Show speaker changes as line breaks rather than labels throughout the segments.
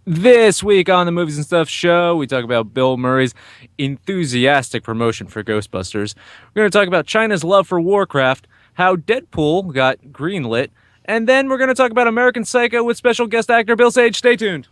This week on the Movies and Stuff show, we talk about Bill Murray's enthusiastic promotion for Ghostbusters. We're going to talk about China's love for Warcraft, how Deadpool got greenlit, and then we're going to talk about American Psycho with special guest actor Bill Sage. Stay tuned.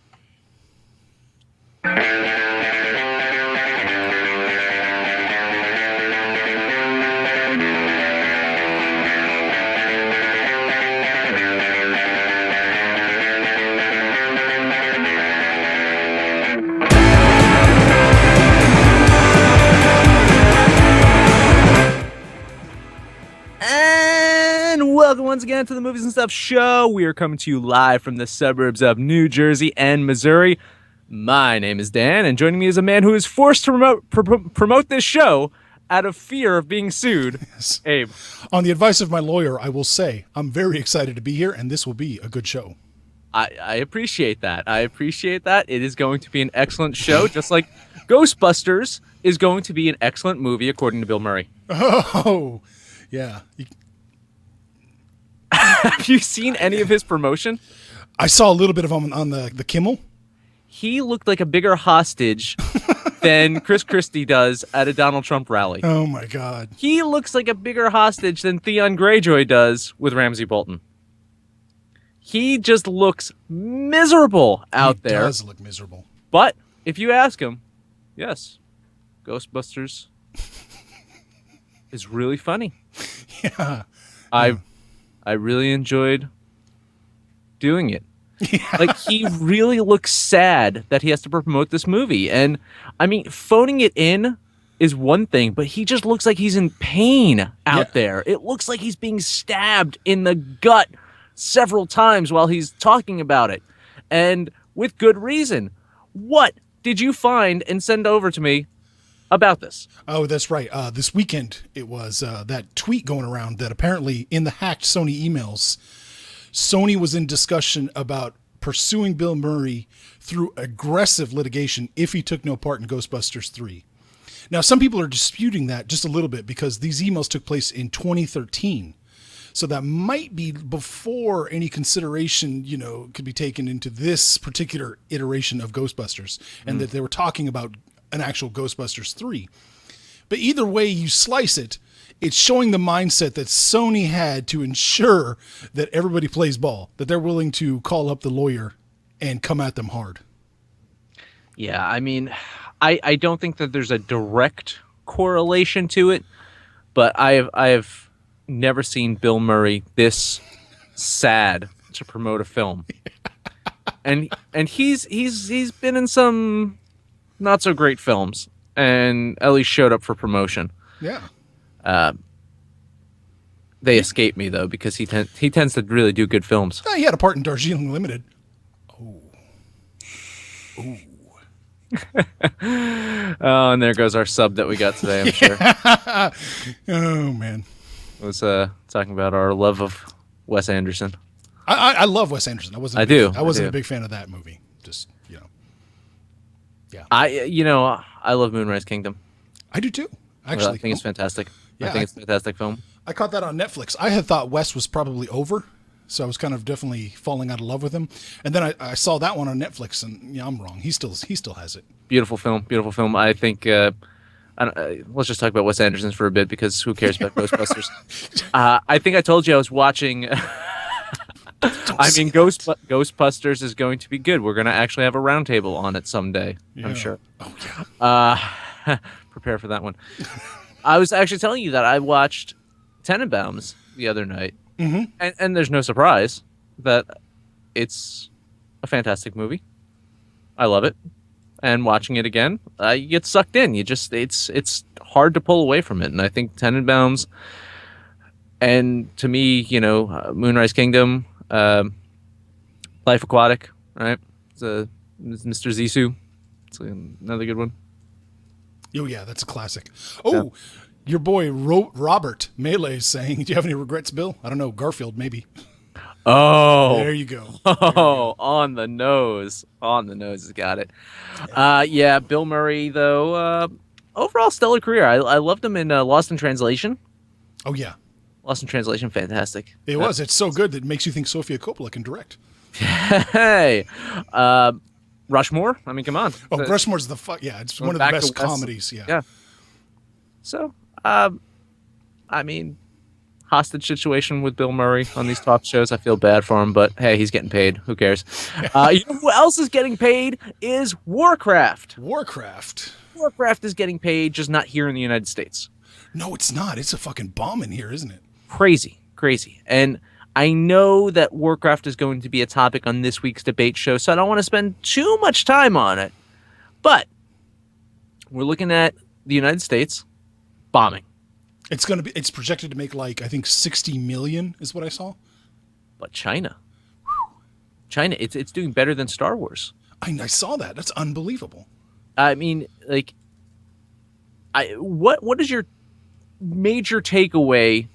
And welcome once again to the Movies and Stuff show. We are coming to you live from the suburbs of New Jersey and Missouri. My name is Dan, and joining me is a man who is forced to promote this show out of fear of being sued.
Yes.
Abe.
On the advice of my lawyer, I will say I'm very excited to be here, and this will be a good show.
I appreciate that. I appreciate that. It is going to be an excellent show, just like Ghostbusters is going to be an excellent movie, according to Bill Murray.
Oh, yeah.
Have you seen any of his promotion?
I saw a little bit of him on the Kimmel.
He looked like a bigger hostage than Chris Christie does at a Donald Trump rally.
Oh, my God.
He looks like a bigger hostage than Theon Greyjoy does with Ramsay Bolton. He just looks miserable out there.
He does look miserable.
But if you ask him, yes, Ghostbusters is really funny.
Yeah.
I really enjoyed doing it.
Yeah.
Like, he really looks sad that he has to promote this movie. And, I mean, phoning it in is one thing, but he just looks like he's in pain out there. It looks like he's being stabbed in the gut several times while he's talking about it. And with good reason. What did you find and send over to me about this?
Oh, that's right. This weekend, it was that tweet going around that apparently in the hacked Sony emails, Sony was in discussion about pursuing Bill Murray through aggressive litigation if he took no part in Ghostbusters 3. Now, some people are disputing that just a little bit because these emails took place in 2013. So that might be before any consideration, could be taken into this particular iteration of Ghostbusters, and that they were talking about an actual Ghostbusters 3. But either way you slice it, it's showing the mindset that Sony had to ensure that everybody plays ball, that they're willing to call up the lawyer and come at them hard.
Yeah, I mean, I don't think that there's a direct correlation to it, but I have never seen Bill Murray this sad to promote a film. and he's been in some not so great films, and at least showed up for promotion.
Yeah.
They escape me though because he tends to really do good films.
He had a part in Darjeeling Limited. Oh. Ooh.
Oh, and there goes our sub that we got today, I'm sure.
Oh, man.
I was talking about our love of Wes Anderson.
I love Wes Anderson. I wasn't a big fan of that movie. Just, Yeah.
I love Moonrise Kingdom.
I do too. Actually,
I think it's fantastic.
Yeah,
I think it's a fantastic film.
I caught that on Netflix. I had thought Wes was probably over, so I was kind of definitely falling out of love with him. And then I saw that one on Netflix, and I'm wrong. He still has it.
Beautiful film. I think. Let's just talk about Wes Anderson for a bit because who cares about Ghostbusters? I think I told you I was watching. Ghostbusters is going to be good. We're going to actually have a roundtable on it someday. Yeah. I'm sure.
Oh yeah.
Prepare for that one. I was actually telling you that I watched Tenenbaums the other night, and there's no surprise that it's a fantastic movie. I love it, and watching it again, you get sucked in. It's hard to pull away from it, and I think Tenenbaums, and to me, Moonrise Kingdom, Life Aquatic, right? It's Mr. Zissou. It's another good one.
Oh yeah, that's a classic. Oh. Yeah. Your boy Robert Melee is saying, do you have any regrets, Bill? I don't know, Garfield, maybe.
Oh.
There you go.
On the nose. On the nose has got it. Yeah, Bill Murray, though, overall stellar career. I loved him in Lost in Translation.
Oh, yeah.
Lost in Translation, fantastic.
It was. It's so good that it makes you think Sofia Coppola can direct.
Hey. Rushmore. I mean, come on.
Oh, Rushmore's the fuck. Yeah, it's one of the best comedies. Yeah.
Yeah. So, I mean, hostage situation with Bill Murray on these talk shows. I feel bad for him, but hey, he's getting paid. Who cares? You know who else is getting paid is Warcraft. Warcraft is getting paid, just not here in the United States.
No, it's not. It's a fucking bomb in here, isn't it?
Crazy. And I know that Warcraft is going to be a topic on this week's debate show, so I don't want to spend too much time on it. But we're looking at the United States bombing.
It's projected to make like, I think 60 million is what I saw.
But China, it's doing better than Star Wars.
I saw that. That's unbelievable.
I mean, like, what is your major takeaway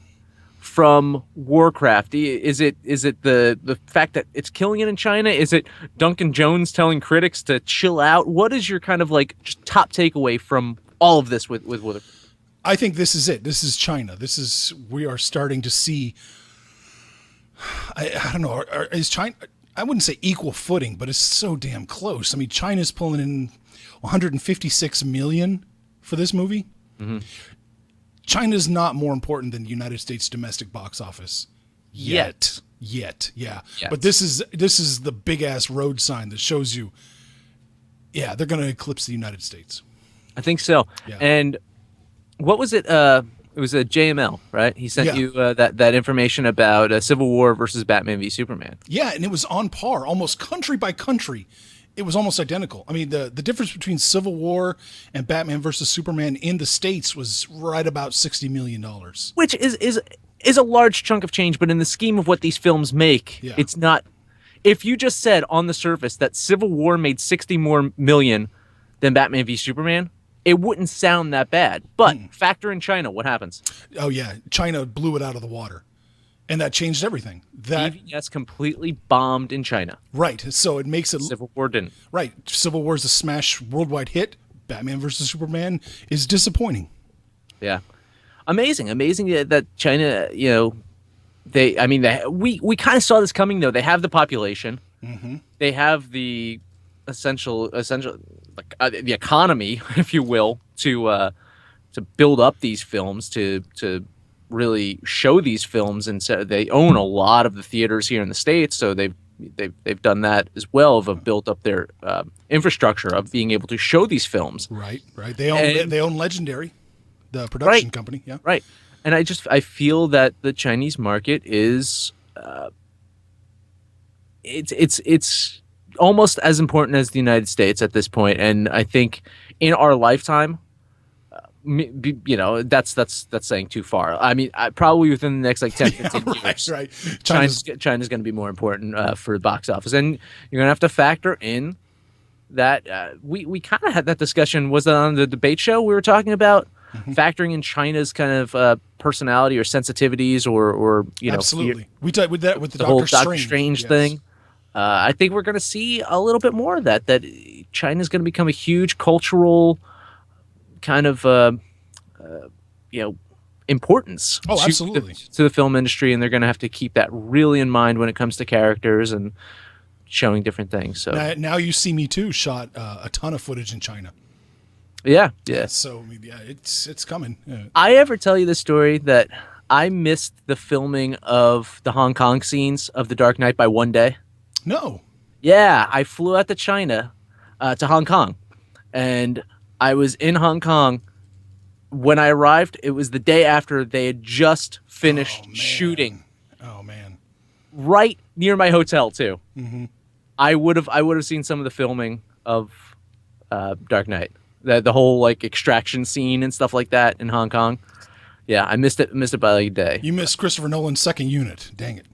from Warcraft? Is it the fact that it's killing it in China? Is it Duncan Jones telling critics to chill out? What is your kind of like just top takeaway from all of this with Warcraft?
I think this is it. This is China. We are starting to see, I don't know, is China, I wouldn't say equal footing, but it's so damn close. I mean, China's pulling in 156 million for this movie. Mm-hmm. China's not more important than the United States domestic box office yet. Yeah. Yet. But this is the big ass road sign that shows you, yeah, they're going to eclipse the United States.
I think so. Yeah. And what was it? It was a JML, right? He sent you that information about Civil War versus Batman v Superman.
Yeah, and it was on par, almost country by country. It was almost identical. I mean, the difference between Civil War and Batman versus Superman in the States was right about $60 million.
Which is a large chunk of change, but in the scheme of what these films make, it's not. If you just said on the surface that Civil War made 60 more million than Batman v Superman, it wouldn't sound that bad. But factor in China, what happens?
Oh, yeah. China blew it out of the water. And that changed everything.
BVS completely bombed in China.
Right. So it makes it...
Civil War didn't.
Right. Civil War is a smash worldwide hit. Batman versus Superman is disappointing.
Yeah. Amazing that China, we kind of saw this coming, though. They have the population. Mm-hmm. They have the essential the economy, if you will, to build up these films, to really show these films, and so they own a lot of the theaters here in the States, so they've done that as well, have built up their infrastructure of being able to show these films. Right.
They own Legendary, the production company. Yeah.
Right. And I feel that the Chinese market is it's almost as important as the United States at this point, and I think in our lifetime, that's saying too far. I mean, probably within the next like 10, 15 years,
right.
China's going to be more important for the box office, and you're going to have to factor in that we kind of had that discussion. Was it on the debate show we were talking about? Mm-hmm. Factoring in China's kind of personality or sensitivities, or
absolutely. We talked with that with the
whole Doctor Strange thing. I think we're going to see a little bit more of that China's going to become a huge cultural kind of, importance to the film industry, and they're going to have to keep that really in mind when it comes to characters and showing different things. So
now You See Me Too shot a ton of footage in China.
Yeah.
So it's coming. Yeah.
I ever tell you the story that I missed the filming of the Hong Kong scenes of The Dark Knight by one day?
No.
Yeah, I flew out to China, to Hong Kong, and I was in Hong Kong. When I arrived, it was the day after they had just finished shooting.
Oh man!
Right near my hotel too.
Mm-hmm.
I would have seen some of the filming of Dark Knight, the whole like extraction scene and stuff like that in Hong Kong. Yeah, I missed it by like a day.
You missed Christopher Nolan's second unit. Dang it.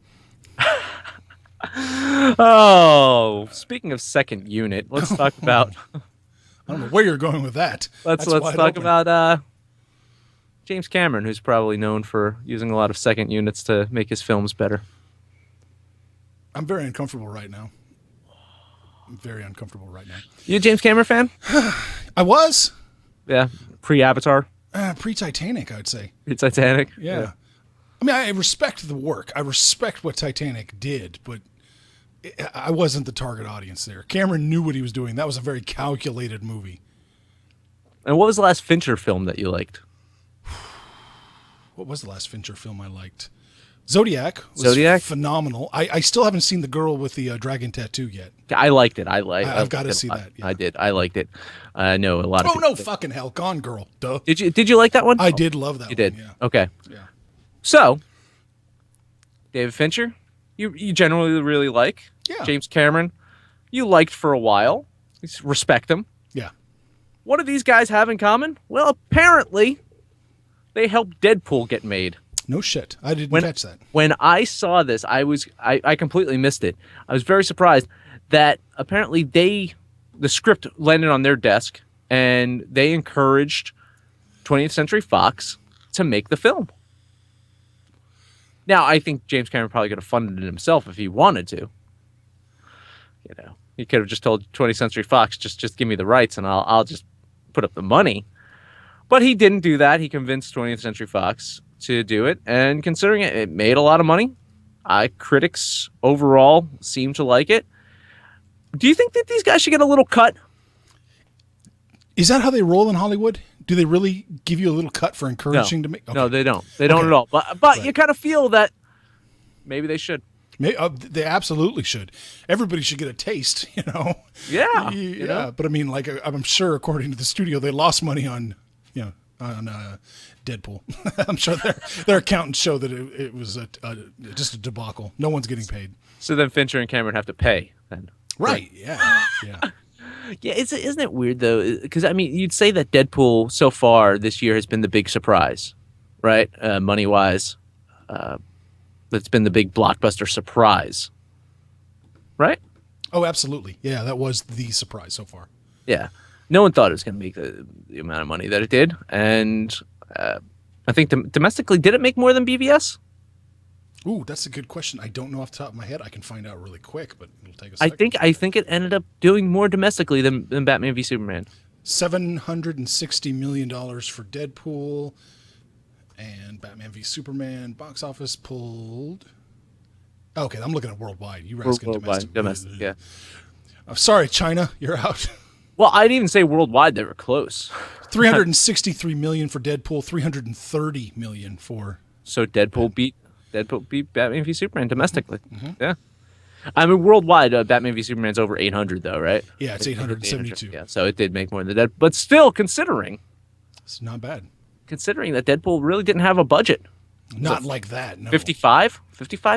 Oh, speaking of second unit, let's talk about.
I don't know where you're going with that.
Let's talk about James Cameron, who's probably known for using a lot of second units to make his films better.
I'm very uncomfortable right now.
You a James Cameron fan?
I was.
Yeah, pre-Avatar.
Pre-Titanic, I'd say.
Pre-Titanic.
Yeah. I mean, I respect the work. I respect what Titanic did, but I wasn't the target audience there. Cameron knew what he was doing. That was a very calculated movie.
And what was the last Fincher film that you liked?
What was the last Fincher film I liked? Zodiac was
Zodiac?
phenomenal. I still haven't seen the girl with the dragon tattoo yet.
I liked it.
I've got to see that. Yeah.
I did. I liked it. I know a lot of
Oh
people
no, fucking hell, Gone Girl. Duh.
Did you like that one?
I did love that.
You did.
Yeah.
Okay.
Yeah.
So, David Fincher, you generally really like.
Yeah.
James Cameron, you liked for a while. Respect them.
Yeah.
What do these guys have in common? Well, apparently, they helped Deadpool get made.
No shit. I didn't catch that.
When I saw this, I completely missed it. I was very surprised that apparently the script landed on their desk and they encouraged 20th Century Fox to make the film. Now, I think James Cameron probably could have funded it himself if he wanted to. You know, he could have just told 20th Century Fox, just give me the rights and I'll just put up the money. But he didn't do that. He convinced 20th Century Fox to do it, and considering it made a lot of money, critics overall seem to like it. Do you think that these guys should get a little cut?
Is that how they roll in Hollywood? Do they really give you a little cut for encouraging to make?
Okay. No, they don't. They don't at all. But right. You kind of feel that maybe they should.
They absolutely should. Everybody should get a taste, you know.
Yeah.
You know? But I mean, like, I'm sure, according to the studio, they lost money on Deadpool. I'm sure their accountants show that it was just a debacle. No one's getting paid.
So then Fincher and Cameron have to pay then.
Right. Yeah. Yeah.
Yeah. Isn't it weird though? Because I mean, you'd say that Deadpool so far this year has been the big surprise, right? Money wise, that's been the big blockbuster surprise, right?
Oh, absolutely. Yeah, that was the surprise so far.
Yeah. No one thought it was going to make the amount of money that it did. And I think domestically, did it make more than BVS?
Ooh, that's a good question. I don't know off the top of my head. I can find out really quick, but it'll take a second.
I think it ended up doing more domestically than Batman v Superman.
$760 million for Deadpool, and Batman v Superman box office pulled. Okay, I'm looking at worldwide. You were asking
domestic, yeah.
Sorry, China, you're out.
Well, I'd even say worldwide they were close.
$363 million for Deadpool, $330 million for.
So Deadpool beat Batman v Superman domestically. Mm-hmm. Yeah, I mean worldwide, Batman v Superman's over 800 though, right?
Yeah, it's 872.
Yeah, so it did make more than that. But still, considering
it's not bad.
Considering that Deadpool really didn't have a budget.
Not like that. No.
55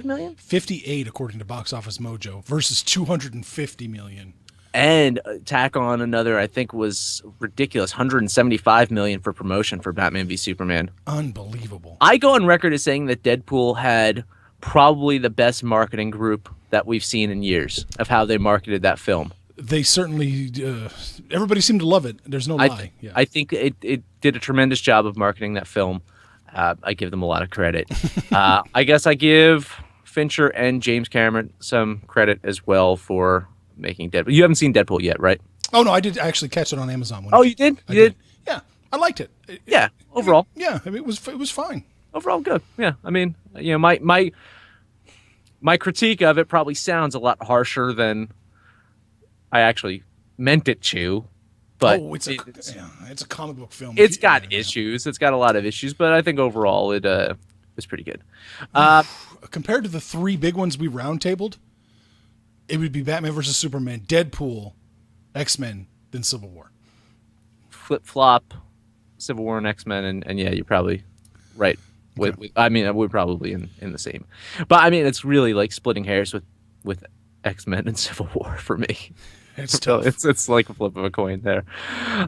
million.
58 according to Box Office Mojo versus 250 million.
And tack on another, I think was ridiculous, 175 million for promotion for Batman v Superman.
Unbelievable.
I go on record as saying that Deadpool had probably the best marketing group that we've seen in years of how they marketed that film.
They certainly, everybody seemed to love it. There's no lie. Yeah.
I think it did a tremendous job of marketing that film. I give them a lot of credit. I guess I give Fincher and James Cameron some credit as well for making Deadpool. You haven't seen Deadpool yet, right?
Oh, no, I did actually catch it on Amazon.
You did? You did?
Yeah, I liked it.
Yeah, overall.
Yeah, I mean, it was fine.
Overall, good. Yeah, I mean, you know, my critique of it probably sounds a lot harsher than I actually meant it to. But
it's a comic book film.
It's got issues. It's got a lot of issues, but I think overall it was pretty good.
Compared to the three big ones we roundtabled, it would be Batman versus Superman, Deadpool, X-Men, then Civil War.
Flip-flop, Civil War and X-Men, and yeah, you're probably right. Okay. I mean, we're probably in the same. But I mean, it's really like splitting hairs with X-Men and Civil War for me.
It's tough.
It's like a flip of a coin there.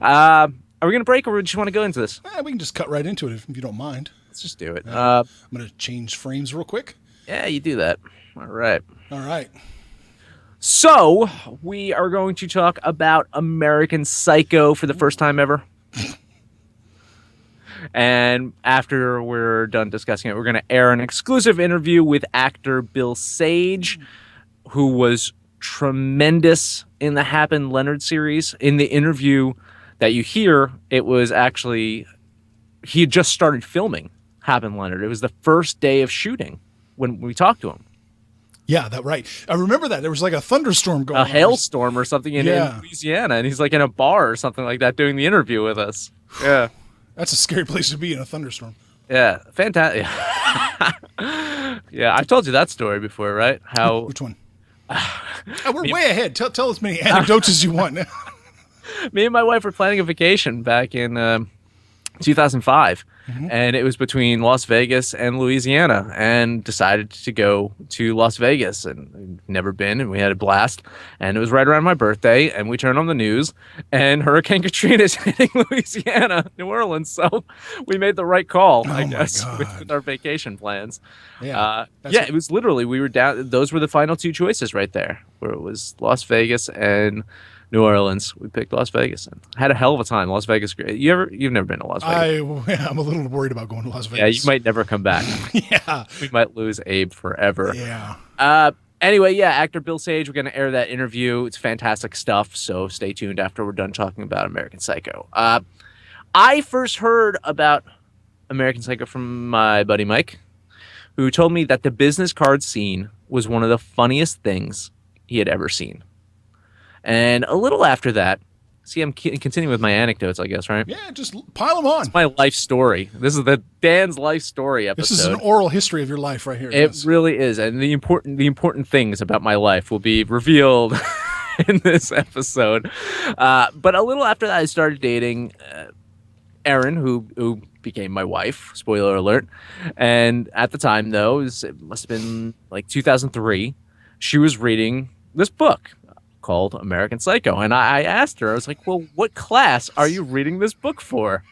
Are we going to break or do you just want to go into this?
We can just cut right into it if you don't mind.
Let's just do it.
I'm going to change frames real quick.
Yeah, you do that. All right. So, we are going to talk about American Psycho for the first time ever. And after we're done discussing it, we're going to air an exclusive interview with actor Bill Sage, who was tremendous in the Hap and Leonard series. In the interview that you hear, it was actually, he had just started filming Hap and Leonard. It was the first day of shooting when we talked to him.
Yeah, that right. I remember that. There was like a thunderstorm going
A
on.
hailstorm or something in
Yeah.
Louisiana, and he's like in a bar or something like that doing the interview with us. Yeah.
That's a scary place to be in a thunderstorm.
Yeah. Fantastic. Yeah, I've told you that story before, right? How
Which one? We're
me,
way ahead. Tell as many anecdotes as you want.
me and my wife were planning a vacation back in 2005, and it was between Las Vegas and Louisiana, and decided to go to Las Vegas, and we'd never been, and we had a blast. And it was right around my birthday, and we turned on the news, and Hurricane Katrina is hitting Louisiana, New Orleans. So we made the right call, I guess, with our vacation plans.
Yeah,
yeah, it was literally, we were down. Those were the final two choices right there, where it was Las Vegas and New Orleans. We picked Las Vegas and had a hell of a time. Las Vegas, great. You've never been to Las Vegas?
I'm a little worried about going to Las Vegas.
Yeah, you might never come back.
Yeah,
we might lose Abe forever.
Yeah.
Anyway, yeah, actor Bill Sage. We're gonna air that interview. It's fantastic stuff. So stay tuned after we're done talking about American Psycho. I first heard about American Psycho from my buddy Mike, who told me that the business card scene was one of the funniest things he had ever seen. And a little after that, see, I'm continuing with my anecdotes, I guess, right?
Yeah, just pile them on.
It's my life story. This is the Dan's life story episode.
This is an oral history of your life right here.
It really is, and the important things about my life will be revealed in this episode. But a little after that, I started dating Erin, who became my wife. Spoiler alert. And at the time, though, it must have been like 2003. She was reading this book called American Psycho. And I asked her, I was like, well, what class are you reading this book for?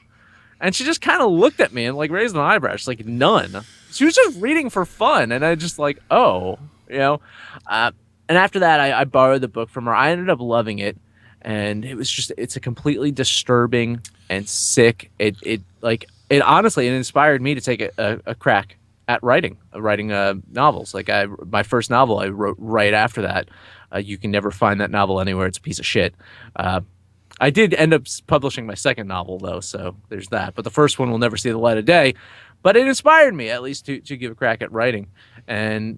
And she just kind of looked at me and like raised an eyebrow. She's like, none. She was just reading for fun. And I just like, oh, you know. And after that, I borrowed the book from her. I ended up loving it. And it's a completely disturbing and sick. It honestly, it inspired me to take a crack at writing novels. Like my first novel I wrote right after that. You can never find that novel anywhere. It's a piece of shit. I did end up publishing my second novel, though, so there's that. But the first one will never see the light of day. But it inspired me, at least, to give a crack at writing. And,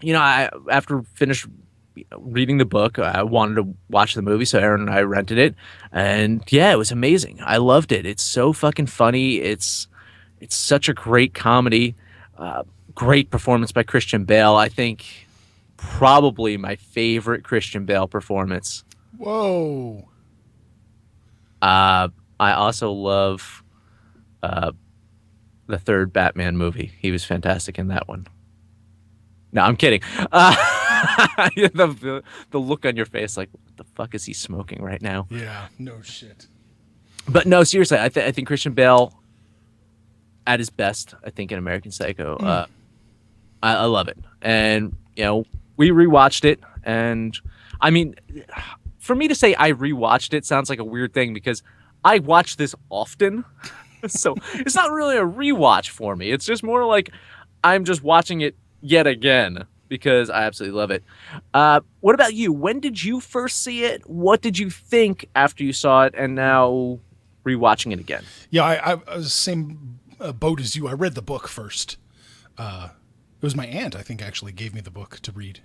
you know, after finished reading the book, I wanted to watch the movie, so Aaron and I rented it. And, yeah, it was amazing. I loved it. It's so fucking funny. It's such a great comedy. Great performance by Christian Bale. I think probably my favorite Christian Bale performance.
Whoa.
I also love the third Batman movie. He was fantastic in that one. No, I'm kidding. The look on your face, like, what the fuck is he smoking right now?
Yeah, no shit.
But no, seriously, I think Christian Bale at his best, I think, in American Psycho. I love it. And, you know, we rewatched it, and I mean, for me to say I rewatched it sounds like a weird thing because I watch this often. So it's not really a rewatch for me. It's just more like I'm just watching it yet again because I absolutely love it. What about you? When did you first see it? What did you think after you saw it and now rewatching it again?
Yeah, I was the same boat as you. I read the book first. It was my aunt, I think, actually gave me the book to read.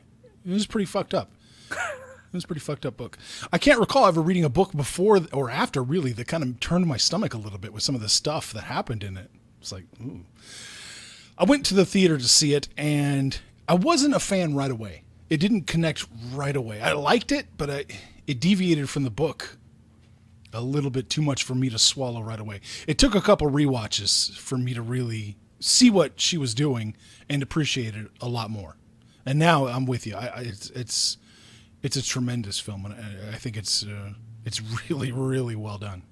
It was pretty fucked up. It was a pretty fucked up book. I can't recall ever reading a book before or after, really, that kind of turned my stomach a little bit with some of the stuff that happened in it. It's like, ooh. I went to the theater to see it, and I wasn't a fan right away. It didn't connect right away. I liked it, but it deviated from the book a little bit too much for me to swallow right away. It took a couple rewatches for me to really see what she was doing and appreciate it a lot more. And now I'm with you. It's a tremendous film, and I think it's really, really well done.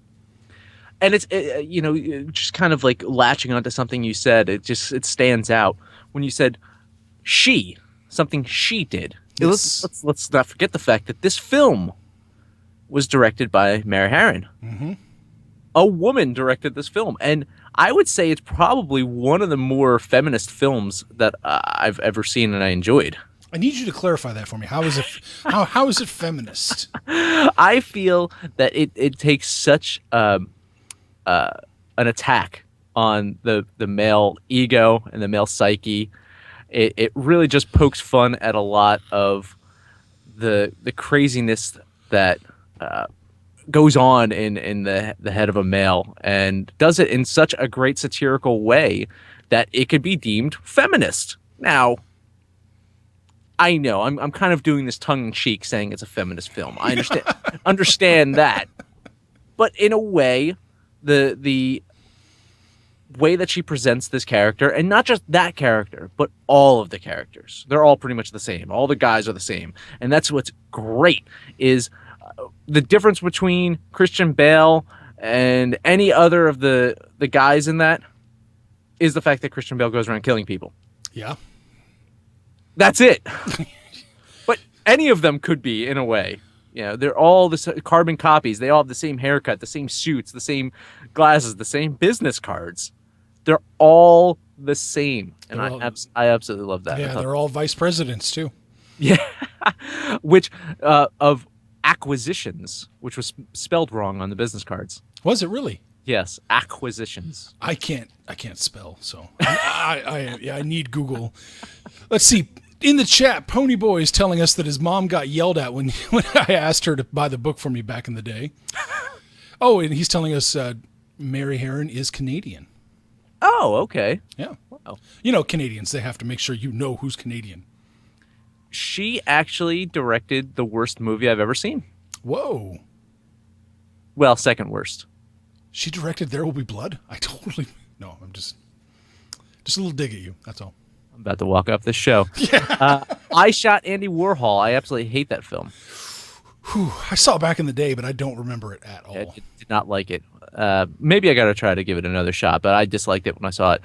And it's you know, just kind of like latching onto something you said. It stands out when you said something she did.
Yes.
Let's not forget the fact that this film was directed by Mary Harron.
Mm-hmm.
A woman directed this film, and I would say it's probably one of the more feminist films that I've ever seen and I enjoyed.
I need you to clarify that for me. How is it? how is it feminist?
I feel that it takes such an attack on the male ego and the male psyche. It really just pokes fun at a lot of the craziness that goes on in the head of a male, and does it in such a great satirical way that it could be deemed feminist. Now, I know I'm kind of doing this tongue in cheek saying it's a feminist film. I understand that, but in a way, the way that she presents this character, and not just that character, but all of the characters, they're all pretty much the same. All the guys are the same, and that's what's great is the difference between Christian Bale and any other of the guys in that is the fact that Christian Bale goes around killing people.
Yeah.
That's it. But any of them could be, in a way. You know, they're all the carbon copies. They all have the same haircut, the same suits, the same glasses, the same business cards. They're all the same. And I absolutely love that.
Yeah, they're all vice presidents, too.
Yeah. Which, of acquisitions, which was spelled wrong on the business cards.
Was it really?
Yes, acquisitions.
I can't spell, so I need Google. Let's see. In the chat, Ponyboy is telling us that his mom got yelled at when I asked her to buy the book for me back in the day. Oh, and he's telling us Mary Herron is Canadian.
Oh, okay.
Yeah.
Wow.
You know, Canadians, they have to make sure you know who's Canadian.
She actually directed the worst movie I've ever seen.
Whoa.
Well, second worst.
She directed There Will Be Blood? No, I'm just a little dig at you. That's all.
I'm about to walk off this show.
Yeah.
I Shot Andy Warhol. I absolutely hate that film.
Whew, I saw it back in the day, but I don't remember it at all.
I did not like it. Maybe I got to try to give it another shot, but I disliked it when I saw it.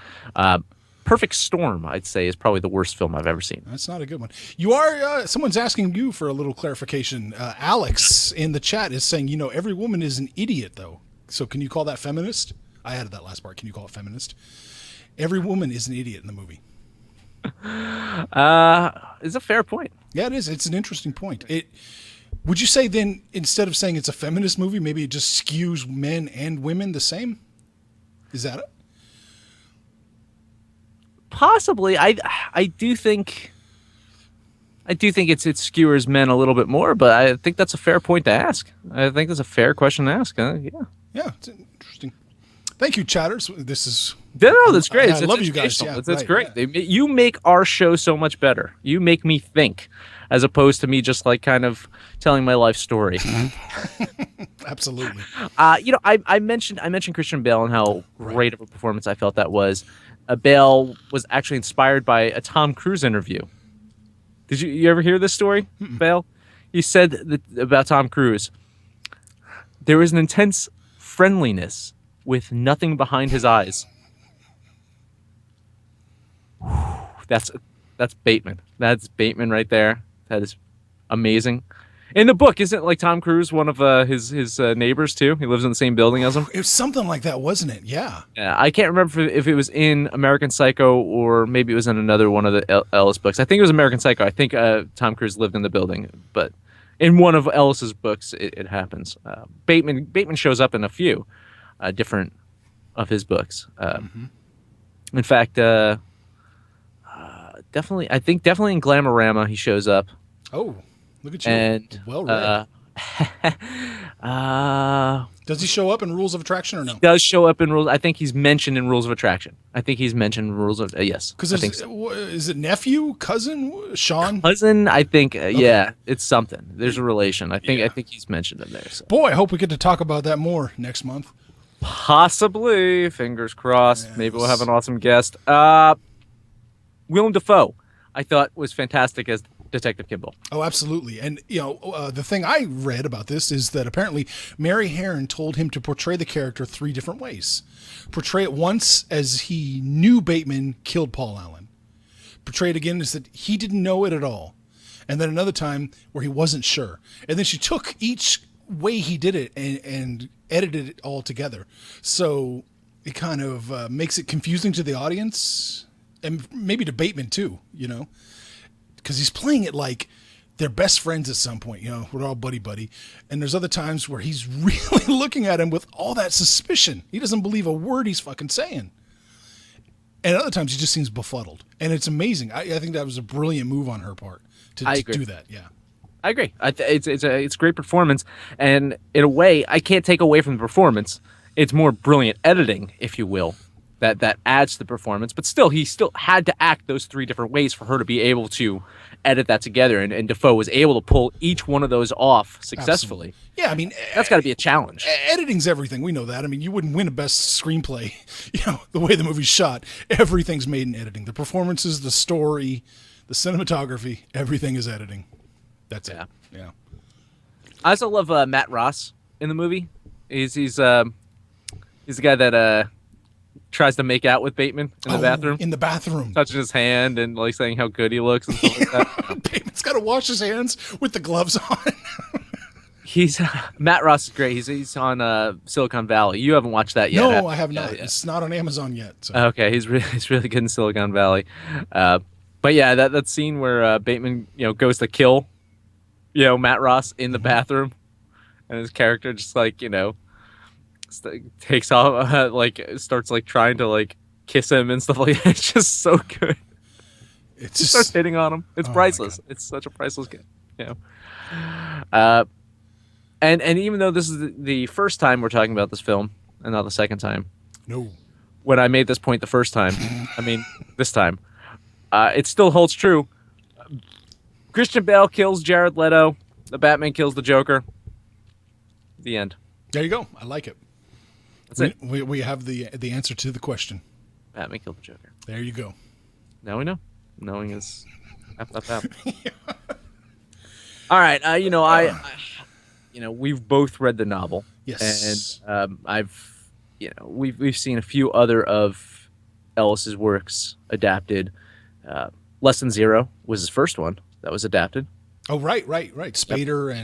Perfect Storm, I'd say, is probably the worst film I've ever seen.
That's not a good one. You are, someone's asking you for a little clarification. Alex in the chat is saying, every woman is an idiot, though. So can you call that feminist? I added that last part. Can you call it feminist? Every woman is an idiot in the movie.
It's a fair point.
Yeah, it is. It's an interesting point. Would you say then, instead of saying it's a feminist movie, maybe it just skews men and women the same? Is that it?
Possibly. I do think it skewers men a little bit more, but I think that's a fair point to ask. I think that's a fair question to ask. Yeah.
Yeah, it's interesting. Thank you, chatters. This is...
No, that's great.
I love you guys. Yeah,
that's great. Yeah. You make our show so much better. You make me think, as opposed to me just like kind of telling my life story.
Absolutely.
I mentioned Christian Bale and how great of a performance I felt that was. Bale was actually inspired by a Tom Cruise interview. Did you ever hear this story, Bale? He said about Tom Cruise, there was an intense friendliness with nothing behind his eyes. That's Bateman. That's Bateman right there. That is amazing. In the book, isn't like Tom Cruise one of his neighbors too? He lives in the same building as him.
It was something like that, wasn't it? Yeah.
Yeah, I can't remember if it was in American Psycho or maybe it was in another one of the Ellis books. I think it was American Psycho. I think Tom Cruise lived in the building, but in one of Ellis's books, it happens. Bateman shows up in a few different of his books. In fact, definitely in Glamorama he shows up.
Oh, look at you!
And
well read. Does he show up in Rules of Attraction or no?
He does show up in Rules. I think he's mentioned in Rules of Attraction. I think he's mentioned in Rules of yes.
Because is it nephew, cousin, Sean?
Cousin, I think. Okay. Yeah, it's something. There's a relation. I think he's mentioned in there. So.
Boy, I hope we get to talk about that more next month.
Possibly. Fingers crossed. Yes. Maybe we'll have an awesome guest. Willem Dafoe, I thought was fantastic as Detective Kimball.
Oh, absolutely. And, the thing I read about this is that apparently Mary Herron told him to portray the character 3 different ways. Portray it once as he knew Bateman killed Paul Allen. Portray it again as that he didn't know it at all. And then another time where he wasn't sure. And then she took each way he did it and edited it all together. So it kind of makes it confusing to the audience and maybe to Bateman too, because he's playing it like they're best friends at some point, we're all buddy. And there's other times where he's really looking at him with all that suspicion. He doesn't believe a word he's fucking saying. And other times he just seems befuddled. And it's amazing. I think that was a brilliant move on her part to do that. Yeah.
I agree. It's a great performance, and in a way, I can't take away from the performance. It's more brilliant editing, if you will, that adds to the performance. But still, he still had to act those 3 different ways for her to be able to edit that together, and Defoe was able to pull each one of those off successfully.
Absolutely. Yeah, I mean,
that's got to be a challenge.
Editing's everything. We know that. I mean, you wouldn't win a best screenplay, the way the movie's shot. Everything's made in editing. The performances, the story, the cinematography, everything is editing. That's it. Yeah.
I also love Matt Ross in the movie. He's the guy that tries to make out with Bateman in the bathroom.
In the bathroom,
touching his hand and like saying how good he looks and stuff like that.
Bateman's got to wash his hands with the gloves on.
Matt Ross is great. He's on Silicon Valley. You haven't watched that yet?
No, I have not. It's not on Amazon yet. So.
Okay, he's really good in Silicon Valley. But yeah, that scene where Bateman goes to kill Matt Ross in the bathroom, and his character just takes off starts trying to kiss him and stuff like that. It's just so good. It just starts hitting on him. It's priceless. It's such a priceless game. And even though this is the first time we're talking about this film and not the second time.
No.
When I made this point the first time, I mean this time, it still holds true. Christian Bale kills Jared Leto. The Batman kills the Joker. The end.
There you go. I like it.
That's it.
We have the answer to the question.
Batman killed the Joker.
There you go.
Now we know. Knowing is half the battle. All right. We've both read the novel.
Yes.
And we've seen a few other of Ellis's works adapted. Less Than Zero was his first one that was adapted.
Oh, right. Spader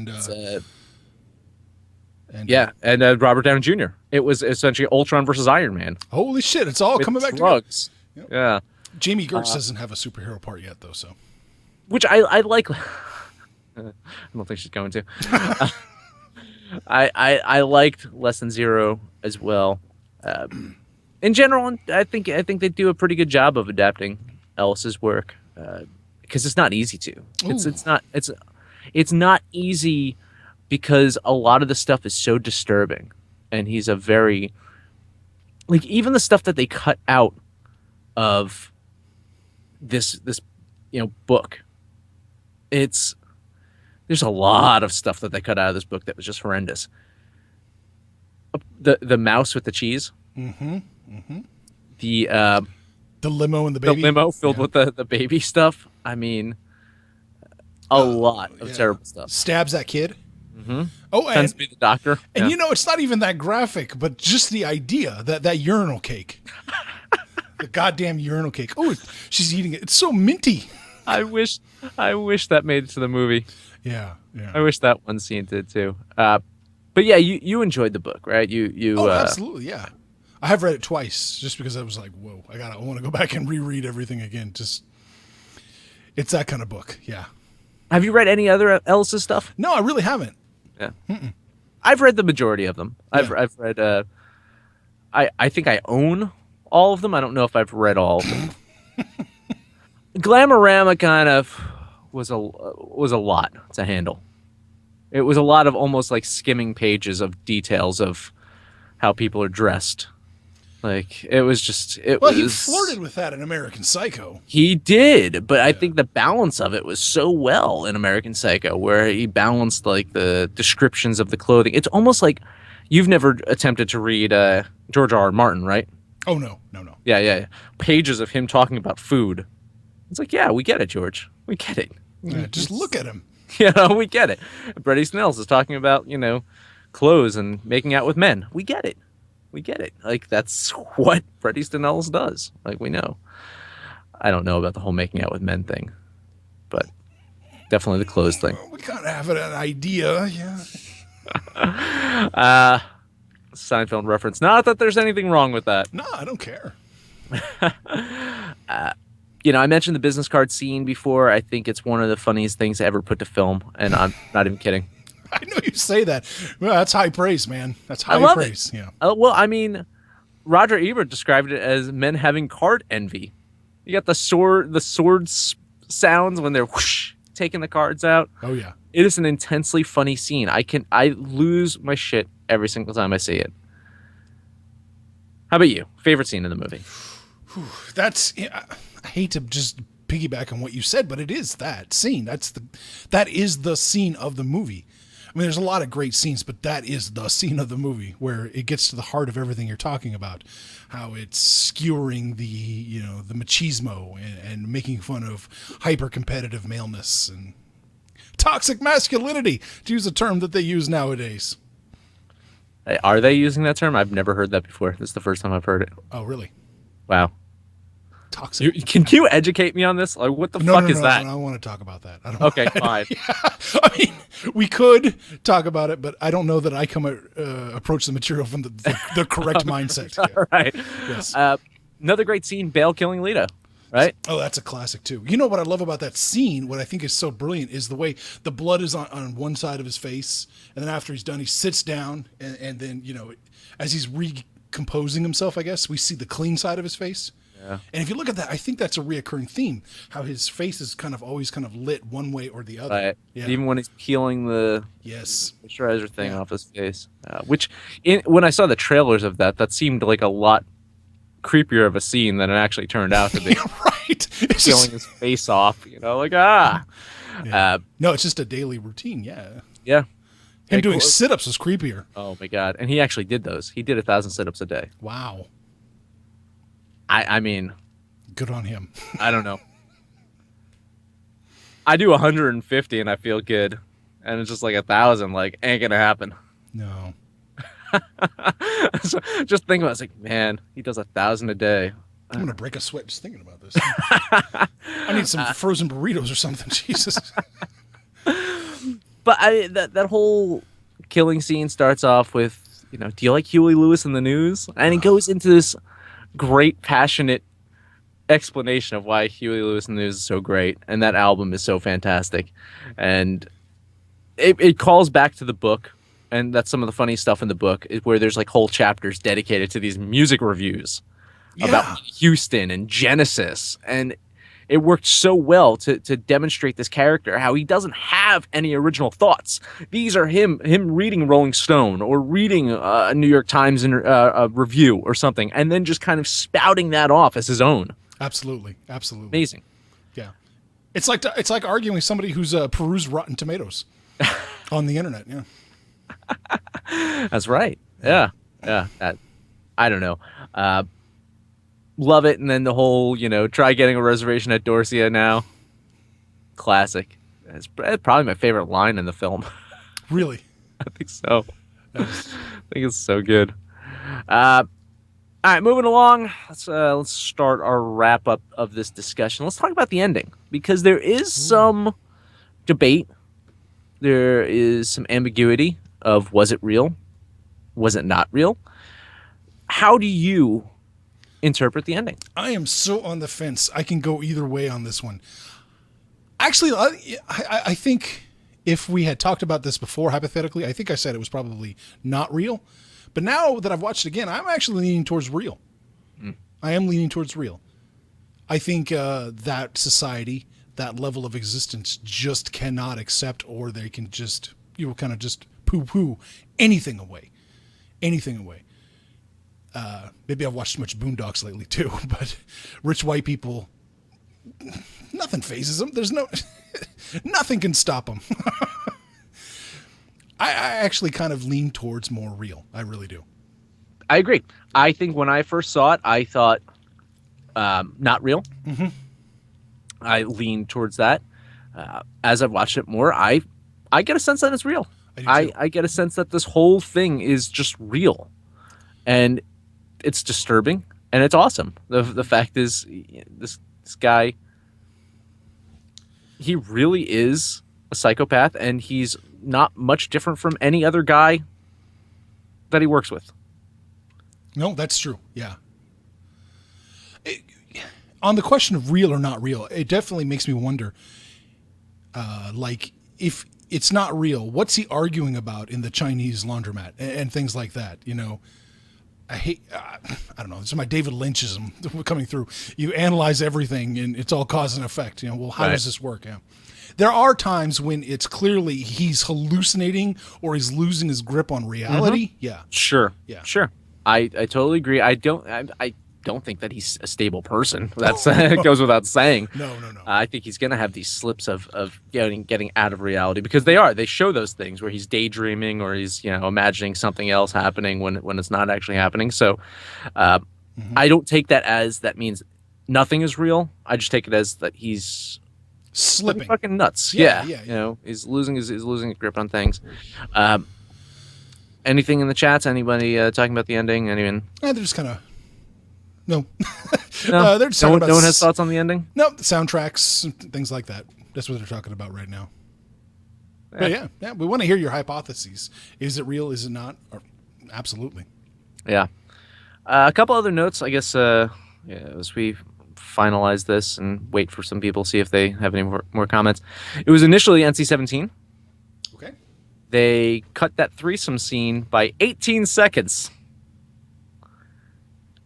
and Robert Downey Jr. It was essentially Ultron versus Iron Man.
Holy shit! It's all coming back
drugs.
Yep.
Yeah.
Jamie Gertz doesn't have a superhero part yet, though. So,
which I like. I don't think she's going to. I liked Less Than Zero as well. In general, I think they do a pretty good job of adapting Ellis's work because it's not easy to. It's not easy because a lot of the stuff is so disturbing, and he's a very even the stuff that they cut out of this book. There's a lot of stuff that they cut out of this book that was just horrendous. The mouse with the cheese.
Mm-hmm. Mm-hmm.
The
limo and the baby.
The limo filled with the baby stuff. I mean, a lot of terrible stuff.
Stabs that kid.
Mm-hmm.
Oh, and
tends to be the doctor.
And it's not even that graphic, but just the idea that urinal cake, the goddamn urinal cake. Oh, she's eating it. It's so minty.
I wish that made it to the movie.
Yeah.
I wish that one scene did too. But yeah, you enjoyed the book, right? You
absolutely, yeah. I have read it twice just because I was like, whoa, I want to go back and reread everything again. Just, it's that kind of book. Yeah.
Have you read any other Ellis's stuff?
No, I really haven't.
Yeah. Mm-mm. I've read the majority of them. I've read. I think I own all of them. I don't know if I've read all of them. Glamorama kind of was a lot to handle. It was a lot of almost like skimming pages of details of how people are dressed. It was just. He
flirted with that in American Psycho.
He did, but I think the balance of it was so well in American Psycho, where he balanced the descriptions of the clothing. It's almost like you've never attempted to read George R.R. Martin, right?
Oh no.
Yeah. Pages of him talking about food. It's like, yeah, we get it, George. We get it.
Yeah, just look at him.
We get it. Bret Easton Ellis is talking about clothes and making out with men. We get it. That's what Bret Easton Ellis does. We know. I don't know about the whole making out with men thing, but definitely the clothes thing.
We kind of have an idea, yeah.
Seinfeld reference. Not that there's anything wrong with that.
No, I don't care.
I mentioned the business card scene before. I think it's one of the funniest things ever put to film, and I'm not even kidding.
I know you say that. Well, that's high praise, man. That's high praise.
It.
Yeah.
Well, I mean, Roger Ebert described it as men having card envy. You got the sounds when they're whoosh, taking the cards out.
Oh yeah.
It is an intensely funny scene. I lose my shit every single time I see it. How about you? Favorite scene in the movie?
That's, I hate to just piggyback on what you said, but it is that scene. That is the scene of the movie. I mean, there's a lot of great scenes, but that is the scene of the movie where it gets to the heart of everything you're talking about. How it's skewering the machismo and making fun of hyper-competitive maleness and toxic masculinity, to use a term that they use nowadays.
Hey, are they using that term? I've never heard that before. This is the first time I've heard it.
Oh, really?
Wow.
Toxic.
Can you educate me on this? Like, what the fuck is that?
I don't want to talk about that.
Okay, fine.
I mean, we could talk about it, but I don't know that I approach the material from the correct mindset. Yeah.
All right.
Yes.
Another great scene, Bale killing Leto, right?
Oh, that's a classic too. You know what I love about that scene, what I think is so brilliant, is the way the blood is on one side of his face, and then after he's done, he sits down, and then, as he's recomposing himself, I guess, we see the clean side of his face.
Yeah.
And if you look at that, I think that's a reoccurring theme, how his face is always lit one way or the other.
Right.
Yeah.
Even when he's peeling the moisturizer thing off his face. When I saw the trailers of that seemed like a lot creepier of a scene than it actually turned out to be.
Right. It's
peeling his face off, Yeah.
No, it's just a daily routine, yeah.
Yeah.
Him doing sit-ups was creepier.
Oh, my God. And he actually did those. He did 1,000 sit-ups a day.
Wow.
I mean,
good on him.
I don't know. I do 150 and I feel good, and it's just like 1,000. Like, ain't gonna happen.
No.
So just think about it. It's like, man, he does 1,000 a day.
I'm gonna break a sweat just thinking about this. I need some frozen burritos or something. Jesus.
But that whole killing scene starts off with, do you like Huey Lewis in the News? And it goes into this great, passionate explanation of why Huey Lewis in the News is so great, and that album is so fantastic. And it calls back to the book, and that's some of the funny stuff in the book, where there's like whole chapters dedicated to these music reviews about Houston and Genesis, and it worked so well to demonstrate this character, how he doesn't have any original thoughts. These are him reading Rolling Stone or reading a New York Times a review or something, and then just kind of spouting that off as his own.
Absolutely.
Amazing.
Yeah. It's like arguing with somebody who's perused Rotten Tomatoes on the internet. Yeah.
That's right. Yeah. I don't know. Love it. And then the whole, try getting a reservation at Dorsia now. Classic. It's probably my favorite line in the film.
Really?
I think so. I think it's so good. All right, moving along. Let's start our wrap up of this discussion. Let's talk about the ending, because there is some debate. There is some ambiguity of, was it real? Was it not real? How do you interpret the ending?
I am so on the fence. I can go either way on this one. Actually, I think if we had talked about this before, hypothetically, I think I said it was probably not real. But now that I've watched it again, I'm actually leaning towards real. I am leaning towards real. I think that society, that level of existence, just cannot accept, or they can just, kind of just poo-poo anything away. Maybe I've watched too much Boondocks lately too, but rich white people, nothing phases them. There's nothing can stop them. I actually kind of lean towards more real. I really do.
I agree. I think when I first saw it, I thought not real. Mm-hmm. I leaned towards that. As I've watched it more, I get a sense that it's real. I get a sense that this whole thing is just real, and it's disturbing, and it's awesome. The fact is, this guy, he really is a psychopath, and he's not much different from any other guy that he works with.
No, that's true. Yeah. On the question of real or not real, it definitely makes me wonder, if it's not real, what's he arguing about in the Chinese laundromat and things like that? I hate, I don't know, this is my David Lynchism coming through. You analyze everything and it's all cause and effect. Well, how does this work? Yeah. There are times when it's clearly he's hallucinating or he's losing his grip on reality. Mm-hmm. Yeah.
Sure. Yeah. Sure. I totally agree. I don't think that he's a stable person. That's it goes without saying.
No.
I think he's going to have these slips of getting out of reality, because they show those things where he's daydreaming or he's imagining something else happening when it's not actually happening. So I don't take that as that means nothing is real. I just take it as that he's
slipping,
fucking nuts. Yeah. He's losing his grip on things. Anything in the chats? Anybody talking about the ending? Anyone?
They're just kind of. No.
They're just talking about no one has thoughts on the ending?
No, the soundtracks, things like that. That's what they're talking about right now. But yeah, we want to hear your hypotheses. Is it real? Is it not? Absolutely.
Yeah. A couple other notes, I guess, as we finalize this and wait for some people, see if they have any more comments. It was initially NC-17.
Okay.
They cut that threesome scene by 18 seconds.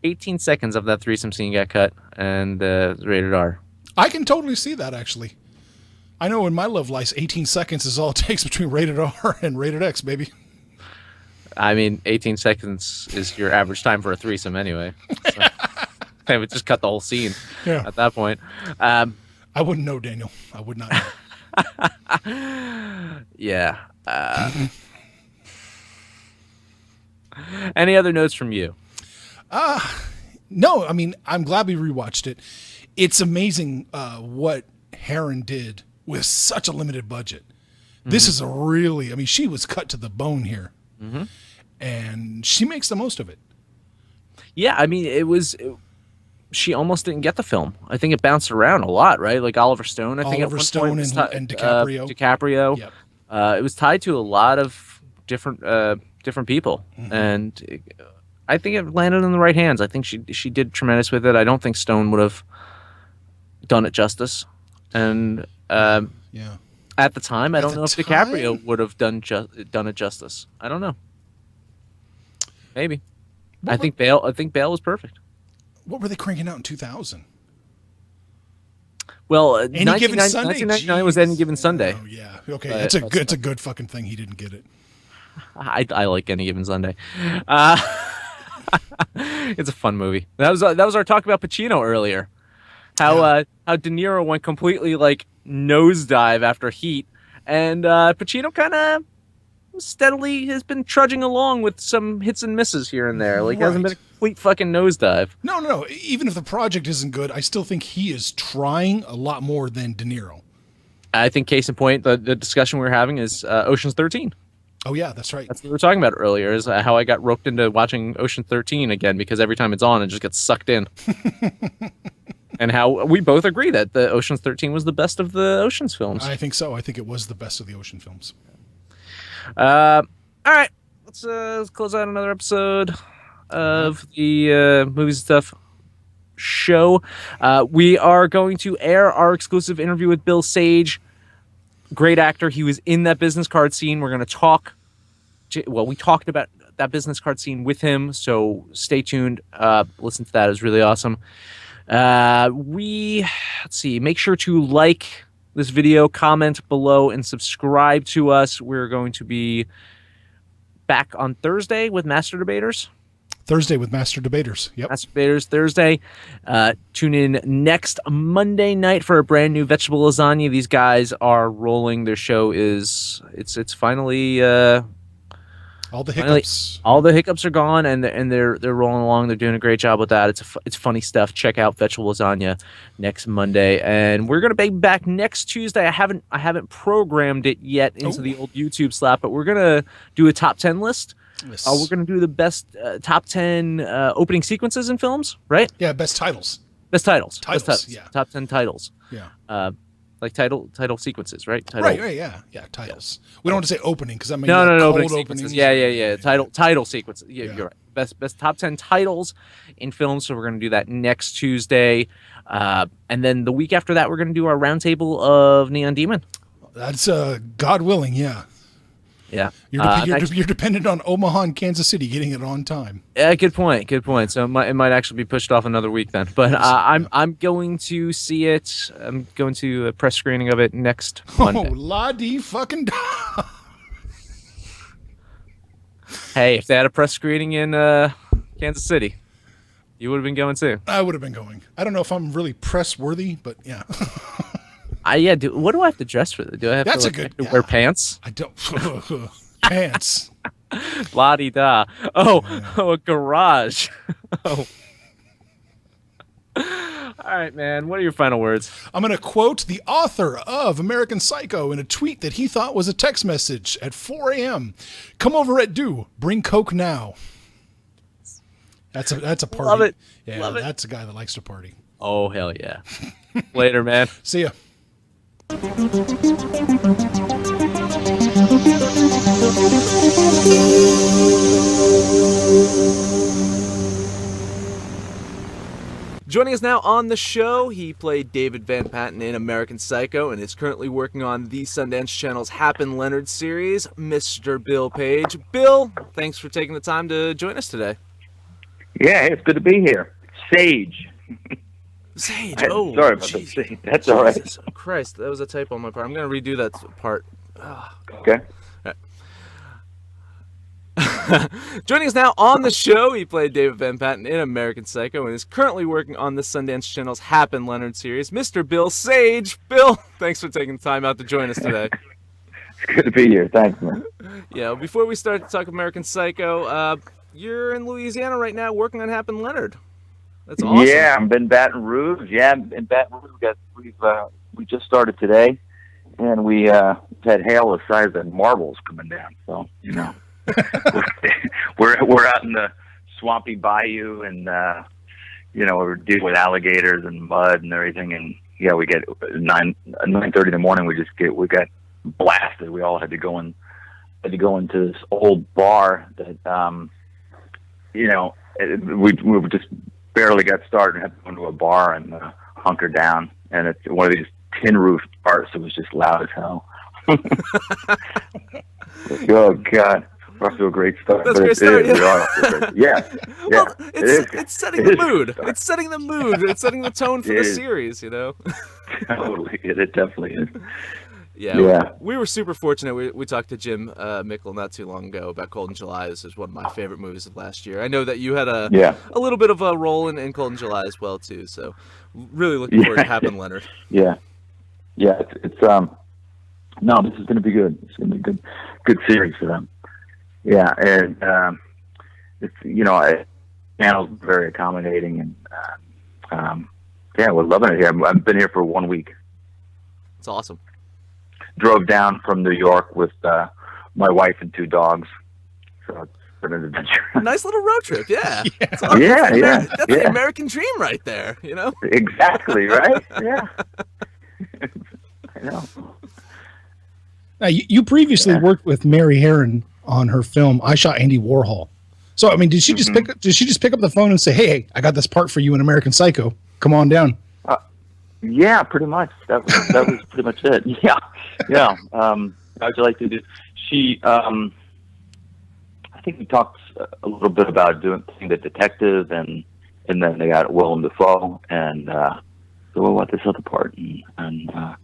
18 seconds of that threesome scene got cut, and rated R.
I can totally see that, actually. I know in my love life, 18 seconds is all it takes between rated R and rated X, baby.
I mean, 18 seconds is your average time for a threesome anyway. So they would just cut the whole scene at that point.
I wouldn't know, Daniel. I would not know.
Yeah. Any other notes from you?
No, I mean, I'm glad we rewatched it. It's amazing what Heron did with such a limited budget. Mm-hmm. This is she was cut to the bone here. Mm-hmm. And she makes the most of it.
Yeah, I mean, she almost didn't get the film. I think it bounced around a lot, right? Like Oliver Stone,
Oliver Stone and DiCaprio.
DiCaprio.
Yep.
It was tied to a lot of different people. Mm-hmm. And I think it landed in the right hands. I think she did tremendous with it. I don't think Stone would have done it justice. And at the time, I don't know if DiCaprio would have done it justice. I don't know. Maybe. I think Bale was perfect.
What were they cranking out in 2000?
Well,
Any Given Sunday.
1999 was Any Given Sunday.
Oh yeah. Okay, it's a good fucking thing he didn't get it.
I like Any Given Sunday. It's a fun movie. That was our talk about Pacino earlier. How De Niro went completely like nosedive after Heat, and Pacino kind of steadily has been trudging along with some hits and misses here and there. Like, hasn't been a complete fucking nosedive.
No. Even if the project isn't good, I still think he is trying a lot more than De Niro.
I think case in point, the discussion we were having is Ocean's 13.
Oh, yeah, that's right.
That's what we were talking about earlier, is how I got roped into watching Ocean 13 again, because every time it's on, it just gets sucked in. And how we both agree that the Ocean's 13 was the best of the Ocean's films.
I think so. I think it was the best of the Ocean films.
All right. Let's close out another episode of the Movies and Stuff show. We are going to air our exclusive interview with Bill Sage. Great actor. He was in that business card scene. We're going to talk. We talked about that business card scene with him, so stay tuned. Listen to that. It was really awesome. Let's see. Make sure to like this video, comment below, and subscribe to us. We're going to be back on Thursday with Master Debaters.
Yep.
Master Debaters Thursday. Tune in next Monday night for a brand new vegetable lasagna. These guys are rolling. Their show it's finally
all the hiccups.
All the hiccups are gone, and they're rolling along. They're doing a great job with that. It's funny stuff. Check out Vegetable Lasagna next Monday, and we're gonna be back next Tuesday. I haven't programmed it yet into the old YouTube slap, but we're gonna do a top 10 list.
Yes.
We're gonna do the best top 10 opening sequences in films, right?
Yeah, best titles.
Yeah, top 10 titles.
Yeah.
Like title sequences, right?
Right, yeah, titles. We don't want to say opening because I mean
no,
opening
sequences. Yeah. Title sequences. Yeah, you're right. Best top 10 titles in films. So we're going to do that next Tuesday, and then the week after that, we're going to do our roundtable of Neon Demon.
That's God willing, yeah.
Yeah.
You're dependent on Omaha and Kansas City getting it on time.
Yeah, good point. Good point. So it might actually be pushed off another week then. But I'm going to see it. I'm going to a press screening of it next Monday.
Oh, la-dee fucking da.
Hey, if they had a press screening in Kansas City, you would have been going too.
I would have been going. I don't know if I'm really press worthy, but yeah.
What do I have to dress for? Do I have to wear pants?
I don't. Pants.
La-di-da. Oh, a garage. Oh. All right, man. What are your final words?
I'm going to quote the author of American Psycho in a tweet that he thought was a text message at 4 a.m. Come over at Dew. Bring Coke now. That's a party.
Love it.
Yeah,
Love it.
That's a guy that likes to party.
Oh, hell yeah. Later, man.
See ya.
Joining us now on the show, he played David Van Patten in American Psycho and is currently working on the Sundance Channel's Hap and Leonard series, Mr. Bill Page. Bill, thanks for taking the time to join us today.
Yeah, it's good to be here. Sage.
Sage.
Sorry about that. That's all right.
Jesus Christ, that was a typo on my part. I'm going to redo that part.
Okay.
Joining us now on the show, he played David Van Patten in American Psycho and is currently working on the Sundance Channel's Hap and Leonard series, Mr. Bill Sage. Bill, thanks for taking the time out to join us today.
It's good to be here. Thanks, man.
Yeah, before we start to talk American Psycho, you're in Louisiana right now working on Hap and Leonard. That's awesome.
Yeah, I'm in Baton Rouge. Yeah, in Baton Rouge, we just started today, and we had hail the size of marbles coming down. So we're out in the swampy bayou, and we're dealing with alligators and mud and everything. And yeah, we get 9:30 in the morning. We got blasted. We all had to go into this old bar that we just barely got started and had to go into a bar and hunker down. And it's one of these tin roof bars, so it was just loud as hell. Oh God. We're off to a great start.
That's a great start,
yeah.
Well, it's setting the mood. It's setting the mood. It's setting the tone for the series,
Totally. It definitely is.
Yeah. We were super fortunate. We talked to Jim Mickle not too long ago about Cold in July. This is one of my favorite movies of last year. I know that you had a little bit of a role in Cold in July as well, too. So really looking forward to Hap and Leonard.
Yeah. Yeah. It's no, this is going to be good. It's going to be a good series for them. Yeah, and it's channel's very accommodating, and we're loving it here. I've been here for 1 week.
It's awesome.
Drove down from New York with my wife and 2 dogs, so it's been an adventure.
Nice little road trip, yeah.
That's
the American dream right there,
Exactly, right? Yeah. I know.
Now, you previously worked with Mary Herron on her film I Shot Andy Warhol. So I mean, did she just pick up the phone and say, "Hey, I got this part for you in American Psycho. Come on down."
Yeah, pretty much. That was pretty much it. Yeah. How'd you like to do? She, I think we talked a little bit about doing the detective, and then they got Willem Dafoe, and so what about this other part? And I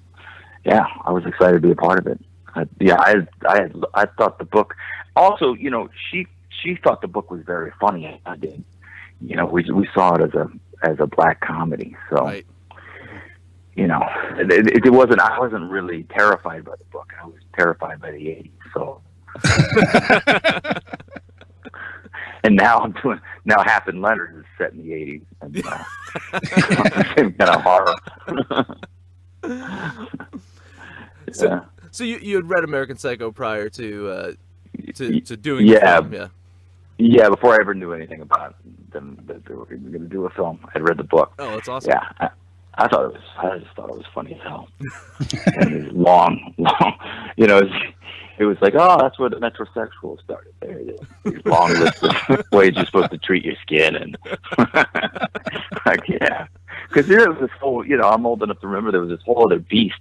was excited to be a part of it. I thought the book. Also, she thought the book was very funny. I did. We saw it as a black comedy. So,
right.
It wasn't. I wasn't really terrified by the book. I was terrified by the '80s. So, and now Hap and Leonard is set in the '80s, and same kind of horror.
So you had read American Psycho prior to doing the film, yeah?
Yeah, before I ever knew anything about them that they were going to do a film, I'd read the book.
Oh, that's awesome.
Yeah, I just thought it was funny as hell. And it was long. It was like, oh, that's where the metrosexual started. There it is. These long lists of ways you're supposed to treat your skin, and because there was this whole. I'm old enough to remember there was this whole other beast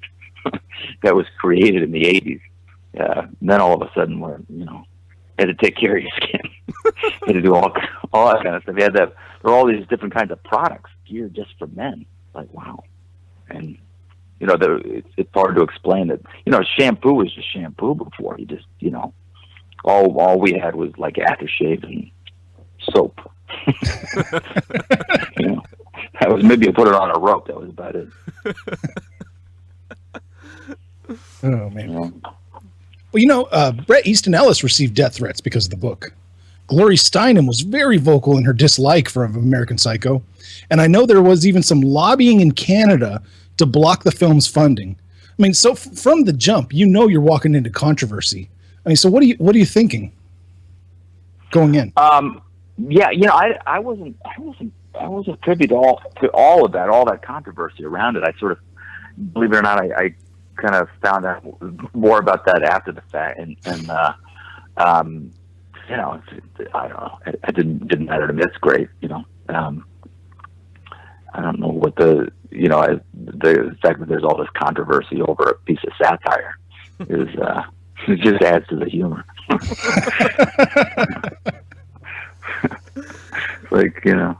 that was created in the '80s, then all of a sudden had to take care of your skin. Had to do all that kind of stuff. There were all these different kinds of products geared just for men. Like, wow. And it's hard to explain that. Shampoo was just shampoo before. You just all we had was like aftershave and soap. That was, maybe you put it on a rope. That was about it.
Oh man. Well, Bret Easton Ellis received death threats because of the book. Glory Steinem was very vocal in her dislike for American Psycho, and I know there was even some lobbying in Canada to block the film's funding. I mean, so from the jump, you're walking into controversy. I mean, so what are you thinking going in?
Yeah, I wasn't privy to all of that, all that controversy around it. I sort of, believe it or not, I kind of found out more about that after the fact, and I don't know. It didn't matter to me. That's great, I don't know what the fact that there's all this controversy over a piece of satire is it just adds to the humor. Like, yeah.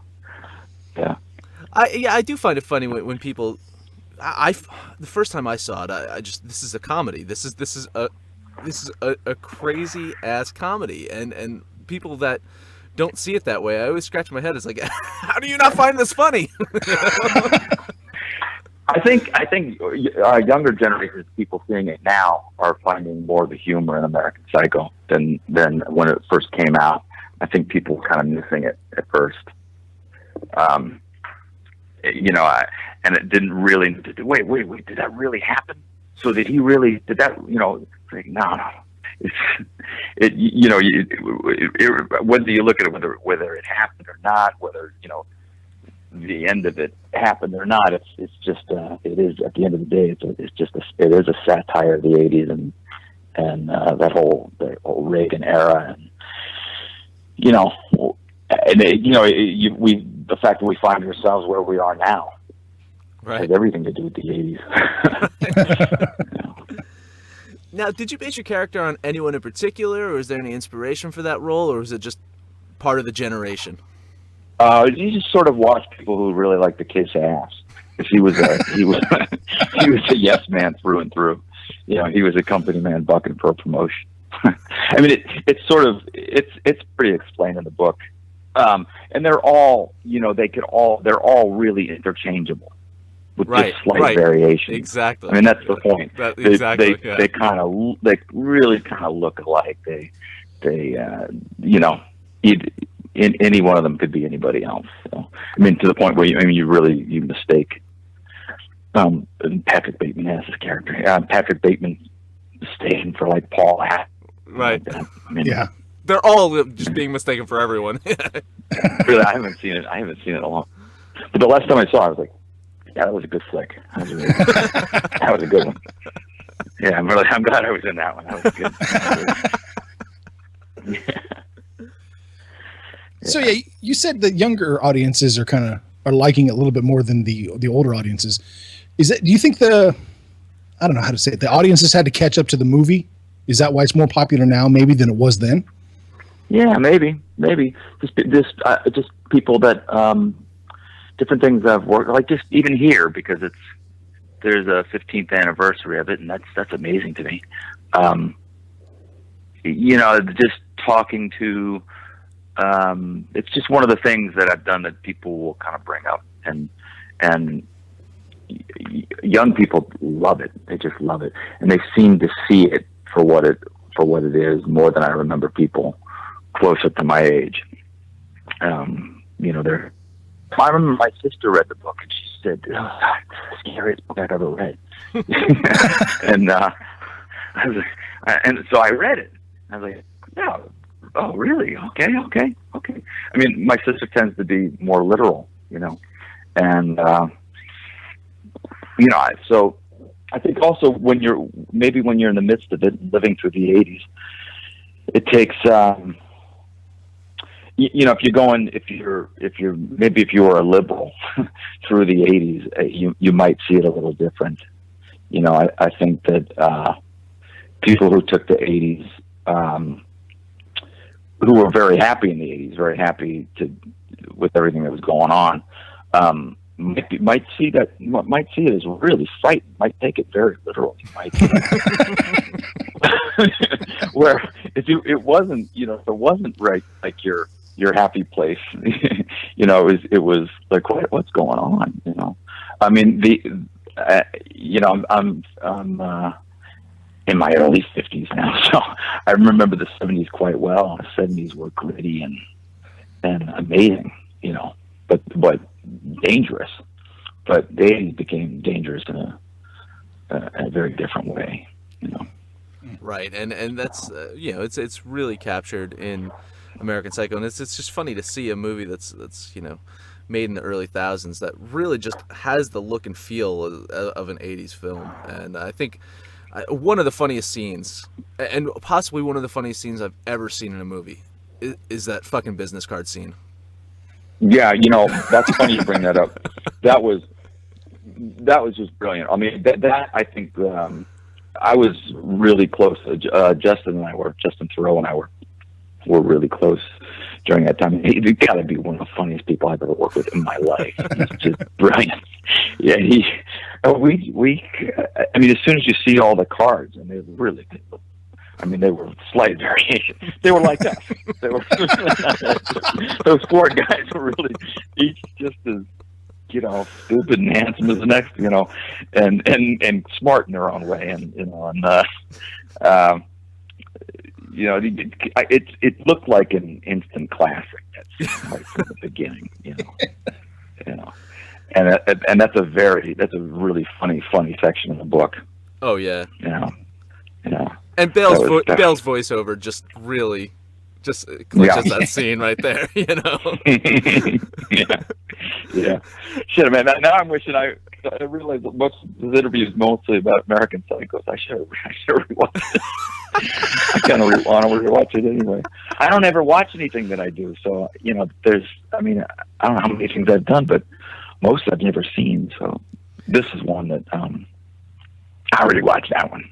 I do find it funny when people. The first time I saw it, this is a comedy. This is a crazy ass comedy, and people that don't see it that way, I always scratch my head. It's like, how do you not find this funny?
I think younger generations, people seeing it now, are finding more of the humor in American Psycho than when it first came out. I think people were kind of missing it at first. And it didn't really. Wait! Did that really happen? So did he really? Did that? Like, no. Whether you look at it, whether it happened or not, whether the end of it happened or not, it's just it is, at the end of the day, it is a satire of the '80s and that whole Reagan era, and the fact that we find ourselves where we are now,
right,
has everything to do with the '80s.
Now, did you base your character on anyone in particular, or is there any inspiration for that role, or is it just part of the generation?
You just sort of watch people who really like to kiss ass. Because he was a yes man through and through. He was a company man bucking for a promotion. I mean, it's pretty explained in the book, and they're all they're all really interchangeable. With just slight variation.
Exactly.
I mean, that's the point.
Exactly.
They really kind of look alike. Any one of them could be anybody else. So, I mean, to the point where you mistake. Patrick Bateman has his character. Patrick Bateman mistaken for like Paul Hatt.
Right.
I mean,
yeah.
They're all just being mistaken for everyone.
Really, I haven't seen it in a long. But the last time I saw it, I was like, yeah, that was a good flick. That was a good one. Yeah, I'm glad I was in that one. That was good.
So yeah, you said the younger audiences are liking it a little bit more than the older audiences. Do you think I don't know how to say it, the audiences had to catch up to the movie? Is that why it's more popular now maybe than it was then?
Yeah, maybe. Just people that different things that have worked, like just even here, because there's a 15th anniversary of it, and that's amazing to me. Just talking to, it's just one of the things that I've done that people will kind of bring up, and young people love it. They just love it, and they seem to see it for what it is more than I remember people closer to my age. I remember my sister read the book, and she said, "Oh, God, it's the scariest book I've ever read." And I was like, and so I read it. I was like, "No, oh, really? Okay." I mean, my sister tends to be more literal, and so I think also when you're in the midst of it, living through the '80s, it takes. If you were a liberal through the '80s, you might see it a little different. I think that people who took the '80s, who were very happy in the '80s, very happy with everything that was going on. Might see it as really frightening. Might take it very literally. Where it wasn't, if it wasn't right, like your happy place, it was like what's going on, I mean, I'm in my early 50s now, so I remember the 70s quite well. The 70s were gritty and amazing, but dangerous. But the 80s became dangerous in a very different way,
Right, and that's it's really captured in American Psycho, and it's just funny to see a movie that's made in the early thousands that really just has the look and feel of an 80s film. And I think one of the funniest scenes, and possibly one of the funniest scenes I've ever seen in a movie, is that fucking business card scene.
Yeah, that's funny you bring that up. That was just brilliant. I mean, that I think I was really close. Justin Thoreau and I were really close during that time. He's got to be one of the funniest people I've ever worked with in my life. He's just brilliant. Yeah, I mean, as soon as you see all the cards, and they really did look, they were slight variations. They were like us. They were those four guys were really each just as stupid and handsome as the next, and smart in their own way, it looked like an instant classic. That's right from the beginning, and that's a really funny section of the book.
Oh yeah,
And
Bale's voiceover just really clinches that scene right there,
Yeah. Shit, man. Now I'm wishing I realized that most of this interview is mostly about American Psychos. I should rewatch it. I kind of want to rewatch it anyway. I don't ever watch anything that I do, so I don't know how many things I've done, but most I've never seen. So this is one that I already watched that one.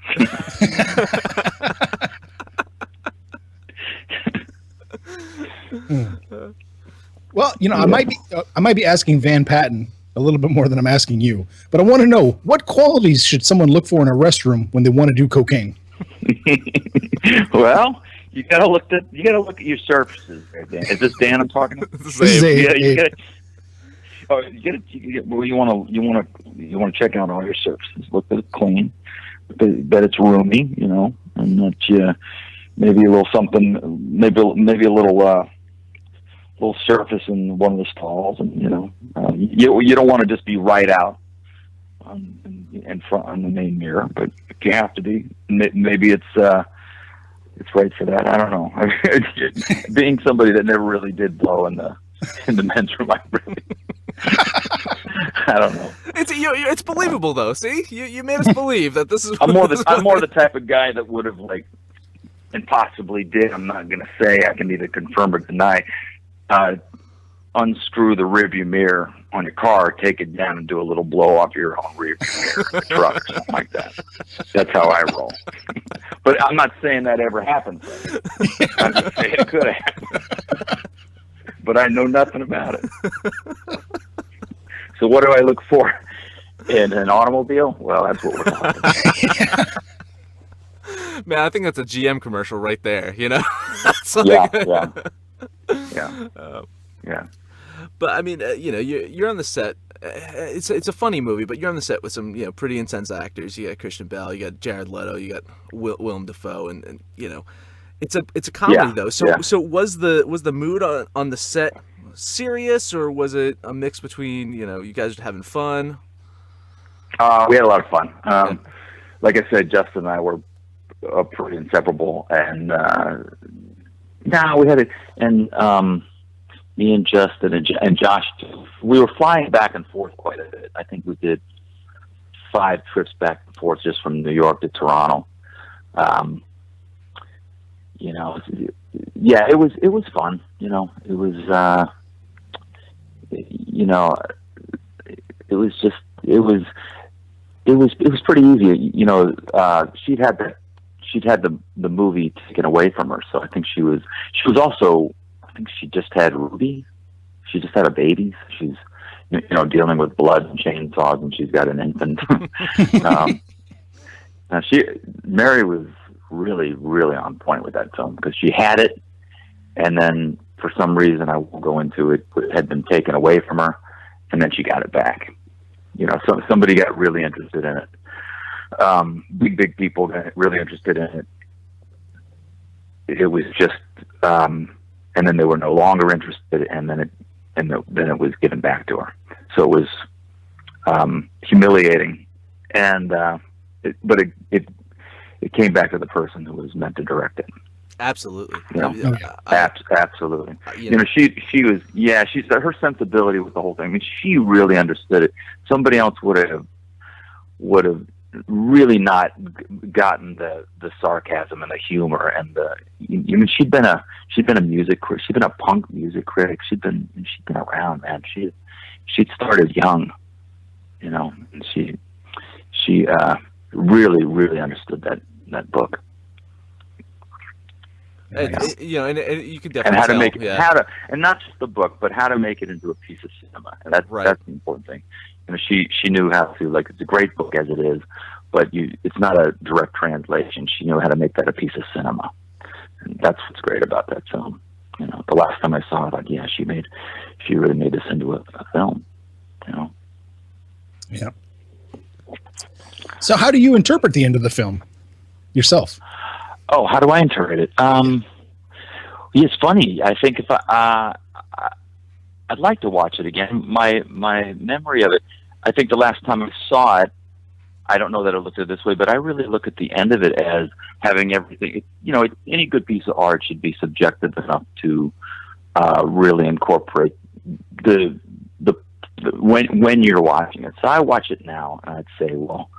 Well, I might be asking Van Patten a little bit more than I'm asking you, but I want to know, what qualities should someone look for in a restroom when they want to do cocaine?
Well, you gotta look at your surfaces there, Dan. Is this Dan I'm talking to?
This is
you want to check out all your surfaces. Look that it's clean, that it's roomy, and that you maybe a little something, maybe a little surface in one of the stalls, and you don't want to just be right out in front on the main mirror, but you have to be. Maybe it's right for that. I don't know. Being somebody that never really did blow in the men's room, I don't know.
It's believable though. See, you made us believe that this is.
I'm more the type of guy that would have and possibly did. I'm not going to say. I can neither confirm or deny. Unscrew the rearview mirror on your car, take it down, and do a little blow off your own rearview mirror in the truck or something like that. That's how I roll. But I'm not saying that ever happened. I'm just saying it could have happened. But I know nothing about it. So what do I look for in an automobile? Well, that's what we're talking about.
Man, I think that's a GM commercial right there.
Yeah.
But I mean, you're on the set. It's a funny movie, but you're on the set with some pretty intense actors. You got Christian Bale, you got Jared Leto, you got Willem Dafoe, and it's a comedy though. So was the mood on the set serious, or was it a mix between you guys having fun?
We had a lot of fun. Like I said, Justin and I were pretty inseparable, and we had it, and me and Justin and Josh, we were flying back and forth quite a bit. I think we did 5 trips back and forth just from New York to Toronto. It was fun. It was pretty easy. She she'd had the movie taken away from her. So I think she was also, I think she just had Ruby. She just had a baby. She's, dealing with blood and chainsaws, and she's got an infant. Now Mary was really, really on point with that film, because she had it, and then for some reason, I won't go into it, it had been taken away from her, and then she got it back. So somebody got really interested in it. Big people got really interested in it. It was just, and then they were no longer interested, and then it was given back to her. So it was humiliating, and but it came back to the person who was meant to direct it.
Absolutely.
Absolutely. She was, she's her sensibility with the whole thing. I mean, she really understood it. Somebody else would have really not gotten the sarcasm and the humor and she'd been a music critic. She'd been a punk music critic. She'd been around, man. She'd started young, and she really, really understood that book.
And you could definitely
and how to
tell,
make it, and not just the book, but how to make it into a piece of cinema. And that's the important thing. She knew how to, like, it's a great book as it is, but it's not a direct translation. She knew how to make that a piece of cinema. And that's what's great about that film. The last time I saw it, she really made this into a film.
Yeah. So how do you interpret the end of the film yourself?
Oh, how do I interpret it? It's funny. I think if I'd like to watch it again. My memory of it, I think the last time I saw it, I don't know that I looked at it this way, but I really look at the end of it as having everything. Any good piece of art should be subjective enough to really incorporate the when you're watching it. So I watch it now, and I'd say, well,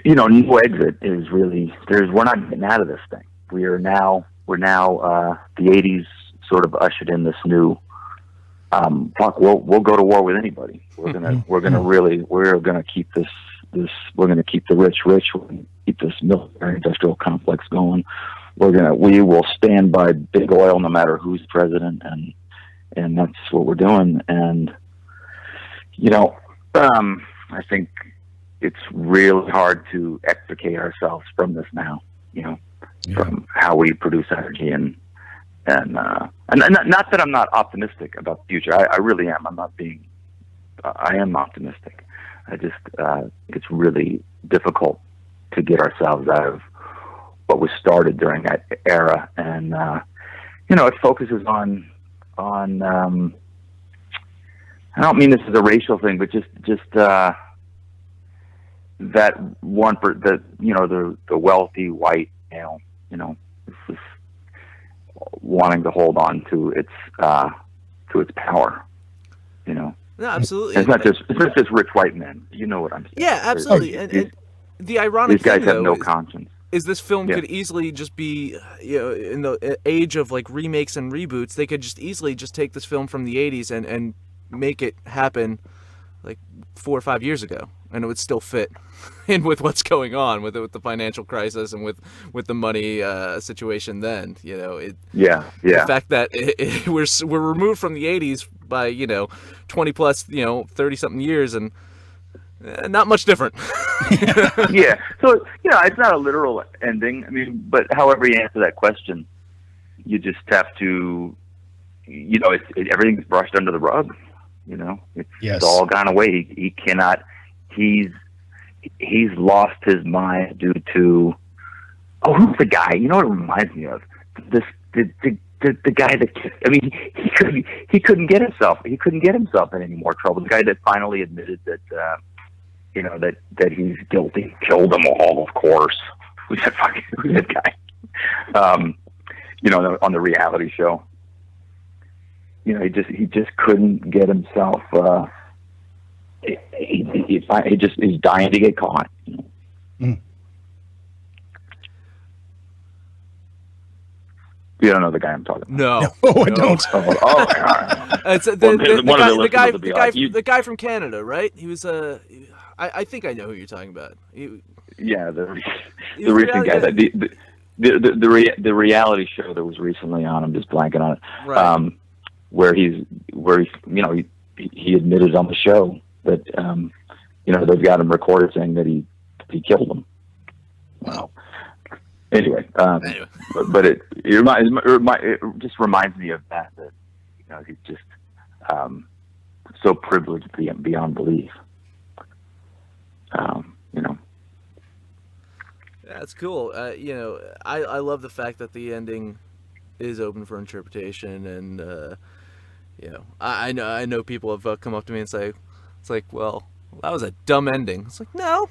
no exit is really we're not getting out of this thing. We're now the 80s sort of ushered in this new we'll go to war with anybody. We're gonna keep this we're gonna keep the rich. We're gonna keep this military industrial complex going. We will stand by big oil no matter who's president, and that's what we're doing. And I think it's really hard to extricate ourselves from this now, from how we produce energy and not that I'm not optimistic about the future. I really am. I am optimistic. I just, it's really difficult to get ourselves out of what was started during that era. And, it focuses on, I don't mean this as a racial thing, but just that one for the wealthy white male, this is wanting to hold on to its power,
No, absolutely.
And it's not just rich white men. You know what I'm saying?
Yeah, absolutely. And the ironic
these guys
thing,
have
though,
no conscience.
Is this film could easily just be, in the age of like remakes and reboots, they could just easily just take this film from the 80s and make it happen like 4 or 5 years ago, and it would still fit in with what's going on with the financial crisis and with the money situation. Then the fact that we're removed from the 80s by 20 plus 30 something years, and not much different.
Yeah, so it's not a literal ending. I mean, but however you answer that question, you just have to, everything's brushed under the rug. It's all gone away. He cannot. He's lost his mind due to. Oh, who's the guy? You know what it reminds me of? The guy that. I mean, he couldn't get himself. He couldn't get himself in any more trouble. The guy that finally admitted that. That he's guilty, killed them all. Of course, who's that guy? On the reality show. He just couldn't get himself. He's dying to get caught. Mm. You don't know the guy I'm talking about?
No,
I don't.
All right. It's the guy from Canada, right? He was I think I know who you're talking about.
Yeah, the recent guy that the reality show that was recently on. I'm just blanking on it.
Right.
Where he admitted on the show that they've got him recorded saying that he killed him. Wow. Anyway, but it just reminds me of that he's just so privileged beyond belief.
That's cool. I love the fact that the ending is open for interpretation, and I know people have come up to me and say, it's like, well, that was a dumb ending. It's like, no,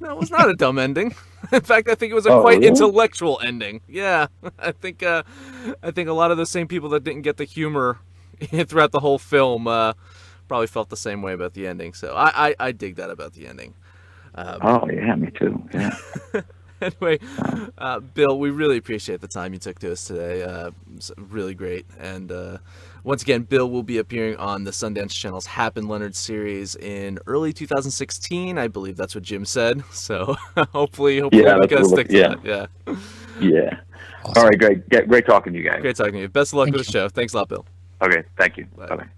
it was not a dumb ending. In fact, I think it was a quite
really?
intellectual ending. Yeah, I think a lot of the same people that didn't get the humor throughout the whole film probably felt the same way about the ending. So I dig that about the ending.
Yeah, me too. Yeah.
Anyway, Bill, we really appreciate the time you took to us today. It's really great. And once again, Bill will be appearing on the Sundance Channel's Hap and Leonard series in early 2016. I believe that's what Jim said. So hopefully you guys stick to that. Yeah.
Yeah.
Awesome.
All right, great talking to you guys.
Great talking to you. Best of luck with the show. Thanks a lot, Bill.
Okay, thank you.
Bye.
Bye-bye.